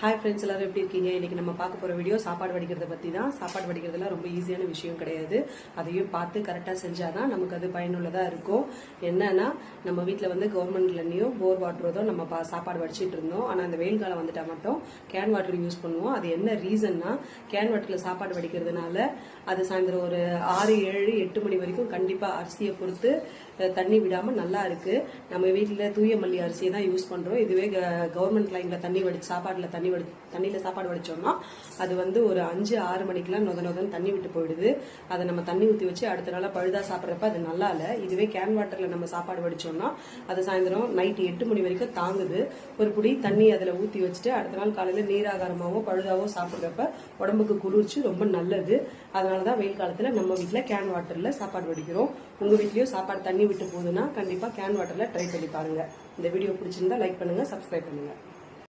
Hi friends, எல்லாரும் எப்படி இருக்கீங்க? இன்னைக்கு நம்ம பார்க்க போற வீடியோ சாப்பாடு வடிக்கிறத பத்தி தான். சாப்பாடு வடிக்கிறதுலாம் ரொம்ப ஈஸியான விஷயம் கிடையாது. அதையும் பார்த்து கரெக்டாக செஞ்சாதான் நமக்கு அது பயனுள்ளதா இருக்கும். என்னன்னா, நம்ம வீட்டில் வந்து கவர்மெண்ட்லயும் போர் வாட்டரோ தான் நம்ம சாப்பாடு வடிச்சிட்டு இருந்தோம். ஆனால் அந்த வெயில் காலம் வந்துட்டா மட்டும் கேன் வாட்டர் யூஸ் பண்ணுவோம். அது என்ன ரீசன்னா, கேன் வாட்டர்ல சாப்பாடு வடிக்கிறதுனால அது சாயந்தரம் ஒரு 6, 7, 8 மணி வரைக்கும் கண்டிப்பா அரிசியை பொறுத்து தண்ணி விடாம நல்லா இருக்கு. நம்ம வீட்டில் தூய மல்லி அரிசியை தான் யூஸ் பண்றோம். இதுவே கவர்மெண்ட் லைன்ல தண்ணி வடிச்சு தண்ணியில சாப்பாடு வடிச்சோம்னா அது வந்து ஒரு 5, 6 மணிக்கெல்லாம் நொதன்னு தண்ணி விட்டு போயிடுது. அதை நம்ம தண்ணி ஊற்றி வச்சு அடுத்த நாளா பழுதா சாப்பிட்றப்ப அது நல்லா இல்லை. இதுவே கேன் வாட்டர்ல நம்ம சாப்பாடு வடிச்சோம்னா அது சாயந்தரம் நைட்டு 8 மணி வரைக்கும் தாங்குது. ஒரு புடி தண்ணி அதுல ஊற்றி வச்சுட்டு அடுத்த நாள் காலையில நீராகாரமாவோ பழுதாவோ சாப்பிட்றப்ப உடம்புக்கு குளிர்ச்சி ரொம்ப நல்லது. அதனாலதான் வெயில் காலத்துல நம்ம வீட்டுல கேன் வாட்டர்ல சாப்பாடு வடிக்கிறோம். உங்க வீட்லயும் சாப்பாடு தண்ணி விட்டு போகுதுன்னா கண்டிப்பா கேன் வாட்டர்ல ட்ரை பண்ணி பாருங்க. இந்த வீடியோ பிடிச்சிருந்தா லைக் பண்ணுங்க, சப்ஸ்கிரைப் பண்ணுங்க.